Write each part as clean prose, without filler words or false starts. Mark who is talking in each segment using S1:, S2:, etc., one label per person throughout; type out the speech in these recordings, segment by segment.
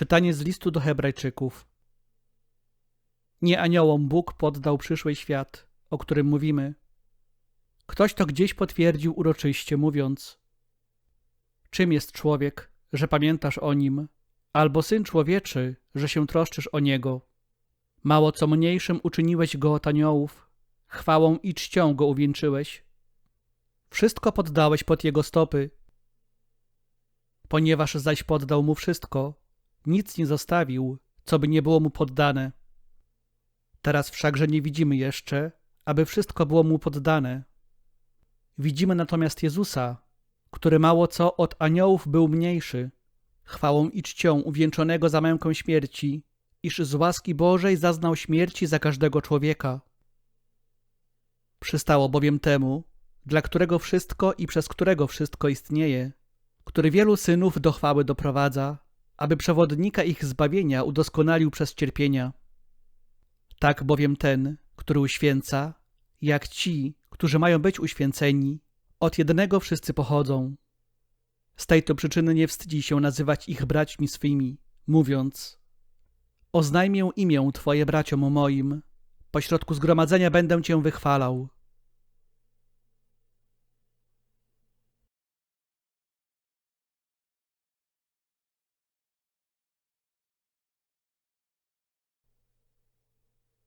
S1: Czytanie z listu do Hebrajczyków. Nie aniołom Bóg poddał przyszły świat, o którym mówimy. Ktoś to gdzieś potwierdził uroczyście, mówiąc: czym jest człowiek, że pamiętasz o nim, albo syn człowieczy, że się troszczysz o niego? Mało co mniejszym uczyniłeś go od aniołów, chwałą i czcią go uwieńczyłeś. Wszystko poddałeś pod jego stopy. Ponieważ zaś poddał mu wszystko, nic nie zostawił, co by nie było mu poddane. Teraz wszakże nie widzimy jeszcze, aby wszystko było mu poddane. Widzimy natomiast Jezusa, który mało co od aniołów był mniejszy, chwałą i czcią uwieńczonego za męką śmierci, iż z łaski Bożej zaznał śmierci za każdego człowieka. Przystało bowiem temu, dla którego wszystko i przez którego wszystko istnieje, który wielu synów do chwały doprowadza, aby przewodnika ich zbawienia udoskonalił przez cierpienia. Tak bowiem ten, który uświęca, jak ci, którzy mają być uświęceni, od jednego wszyscy pochodzą. Z tej to przyczyny nie wstydzi się nazywać ich braćmi swymi, mówiąc: oznajmię imię Twoje braciom moim, pośrodku zgromadzenia będę Cię wychwalał.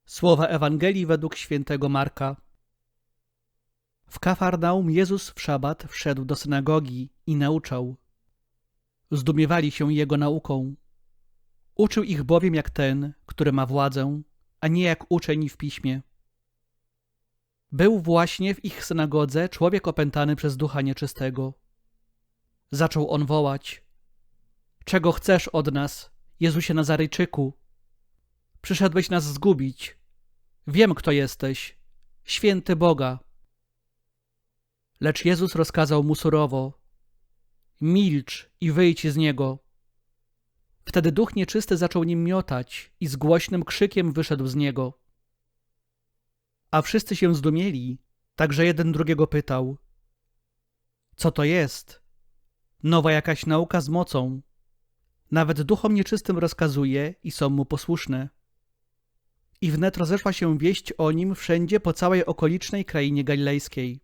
S1: Słowa Ewangelii według świętego Marka. W Kafarnaum Jezus w szabat wszedł do synagogi i nauczał. Zdumiewali się Jego nauką. Uczył ich bowiem jak ten, który ma władzę, a nie jak uczeń w piśmie. Był właśnie w ich synagodze człowiek opętany przez ducha nieczystego. Zaczął on wołać: czego chcesz od nas, Jezusie Nazarejczyku? Przyszedłeś nas zgubić. Wiem, kto jesteś, święty Boga. Lecz Jezus rozkazał mu surowo: milcz i wyjdź z niego. Wtedy duch nieczysty zaczął nim miotać i z głośnym krzykiem wyszedł z niego. A wszyscy się zdumieli, tak że jeden drugiego pytał: co to jest? Nowa jakaś nauka z mocą. Nawet duchom nieczystym rozkazuje i są mu posłuszne. I wnet rozeszła się wieść o nim wszędzie po całej okolicznej krainie galilejskiej.